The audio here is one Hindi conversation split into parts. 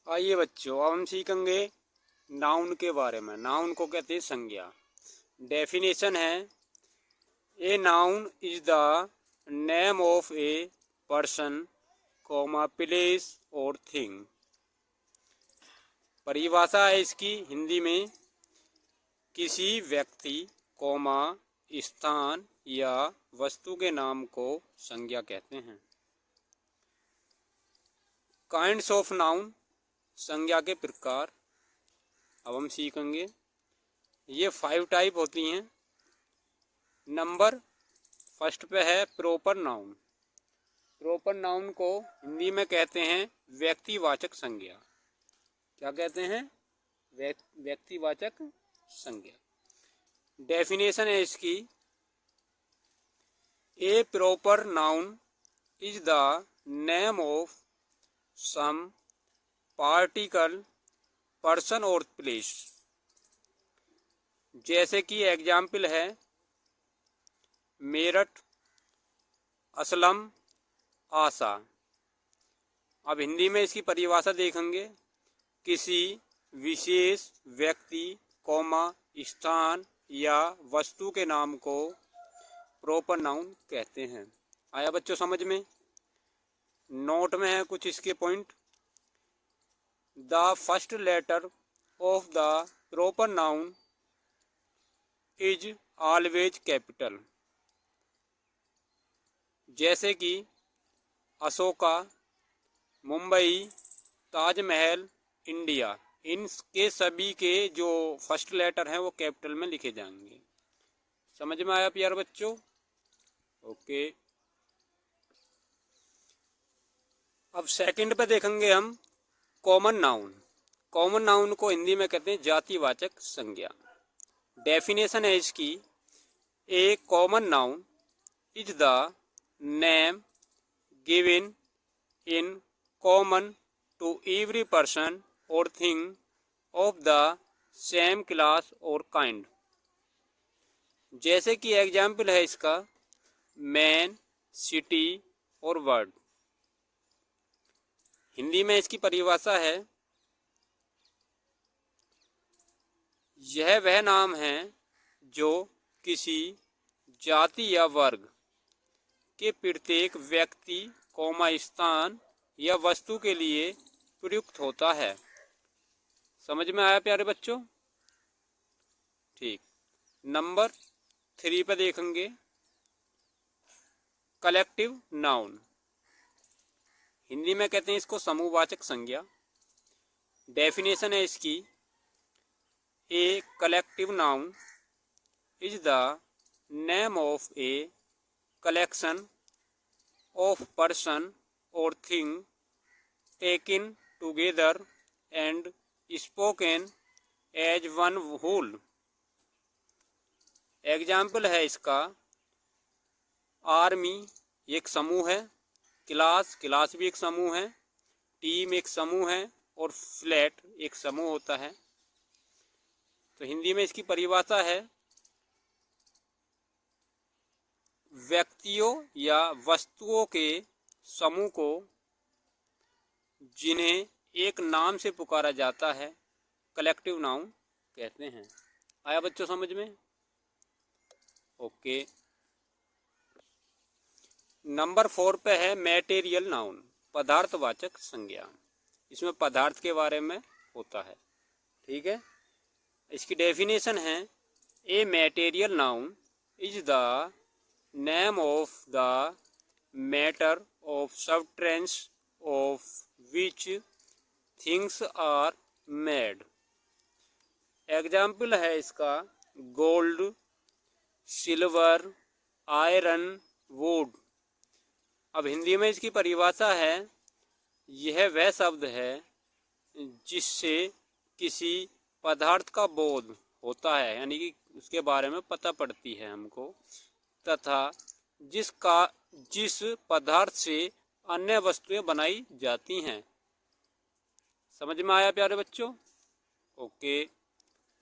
आइए बच्चों, अब हम सीखेंगे नाउन के बारे में। नाउन को कहते हैं संज्ञा। डेफिनेशन है, a noun is the name of a person comma place और थिंग। परिभाषा है इसकी हिंदी में, किसी व्यक्ति कॉमा स्थान या वस्तु के नाम को संज्ञा कहते हैं। काइंड्स ऑफ नाउन, संज्ञा के प्रकार अब हम सीखेंगे। ये 5 टाइप होती हैं। नंबर फर्स्ट पे है प्रॉपर नाउन। प्रॉपर नाउन को हिंदी में कहते हैं व्यक्तिवाचक संज्ञा। क्या कहते हैं? व्यक्तिवाचक संज्ञा। डेफिनेशन है इसकी, a proper noun is the name of some particular person और प्लेस। जैसे कि एग्जाम्पल है मेरठ, असलम, आशा। अब हिंदी में इसकी परिभाषा देखेंगे, किसी विशेष व्यक्ति कॉमा स्थान या वस्तु के नाम को प्रॉपर नाउन कहते हैं। आया बच्चों समझ में? नोट में है कुछ इसके point. The first letter of the proper noun is always capital. जैसे कि अशोका, मुंबई, ताजमहल, इंडिया, इनके सभी के जो फर्स्ट लेटर हैं वो कैपिटल में लिखे जाएंगे। समझ में आया प्यारे बच्चों? ओके। अब सेकंड पे देखेंगे हम कॉमन नाउन। कॉमन नाउन को हिंदी में कहते हैं जातिवाचक संज्ञा। डेफिनेशन है इसकी, a common noun is the name given in common to every person और thing of the same class और काइंड। जैसे कि एग्जाम्पल है इसका मैन, सिटी और वर्ड। हिंदी में इसकी परिभाषा है, यह वह नाम है जो किसी जाति या वर्ग के प्रत्येक व्यक्ति कौमा स्थान या वस्तु के लिए प्रयुक्त होता है। समझ में आया प्यारे बच्चों? ठीक। नंबर 3 पे देखेंगे कलेक्टिव नाउन। हिंदी में कहते हैं इसको समूहवाचक संज्ञा। डेफिनेशन है इसकी, a collective noun is the name of a collection of person और thing taken together and spoken as one whole. Example है इसका आर्मी एक समूह है, क्लास भी एक समूह है, टीम एक समूह है और फ्लैट एक समूह होता है। तो हिंदी में इसकी परिभाषा है, व्यक्तियों या वस्तुओं के समूह को जिन्हें एक नाम से पुकारा जाता है कलेक्टिव नाउन कहते हैं। आया बच्चों समझ में? ओके। नंबर 4 पे है मैटेरियल नाउन, पदार्थवाचक संज्ञा। इसमें पदार्थ के बारे में होता है। ठीक है। इसकी डेफिनेशन है, a material noun is the name of the matter of substance of which things are made. Example है इसका गोल्ड, सिल्वर, आयरन, वुड। अब हिंदी में इसकी परिभाषा है, यह वह शब्द है जिससे किसी पदार्थ का बोध होता है, यानी कि उसके बारे में पता पड़ती है हमको, तथा जिस पदार्थ से अन्य वस्तुएं बनाई जाती हैं। समझ में आया प्यारे बच्चों? Okay.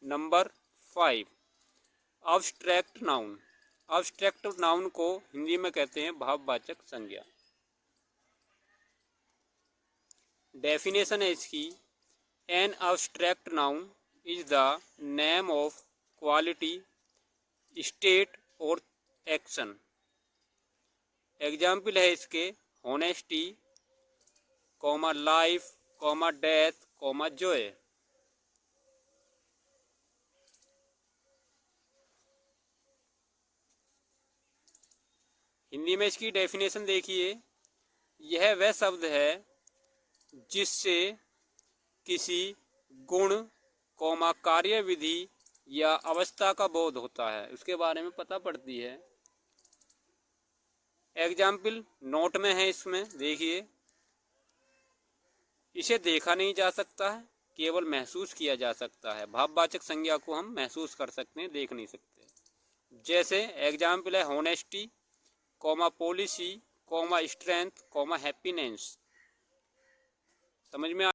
Number 5 abstract noun. Abstract noun को हिंदी में कहते हैं भाववाचक संज्ञा। डेफिनेशन है इसकी, an abstract noun is the name of quality, state और एक्शन। एग्जाम्पल है इसके honesty, comma life, comma death, comma joy. Hindi में इसकी डेफिनेशन देखिए, यह वह शब्द है जिससे किसी गुण, कौमा कार्य विधि या अवस्था का बोध होता है, उसके बारे में पता पड़ती है। एग्जाम्पल नोट में है, इसमें देखिए, इसे देखा नहीं जा सकता है, केवल महसूस किया जा सकता है। भाववाचक संज्ञा को हम महसूस कर सकते हैं, देख नहीं सकते। जैसे एग्जाम्पल है honesty, comma policy, comma strength, comma happiness. समझ में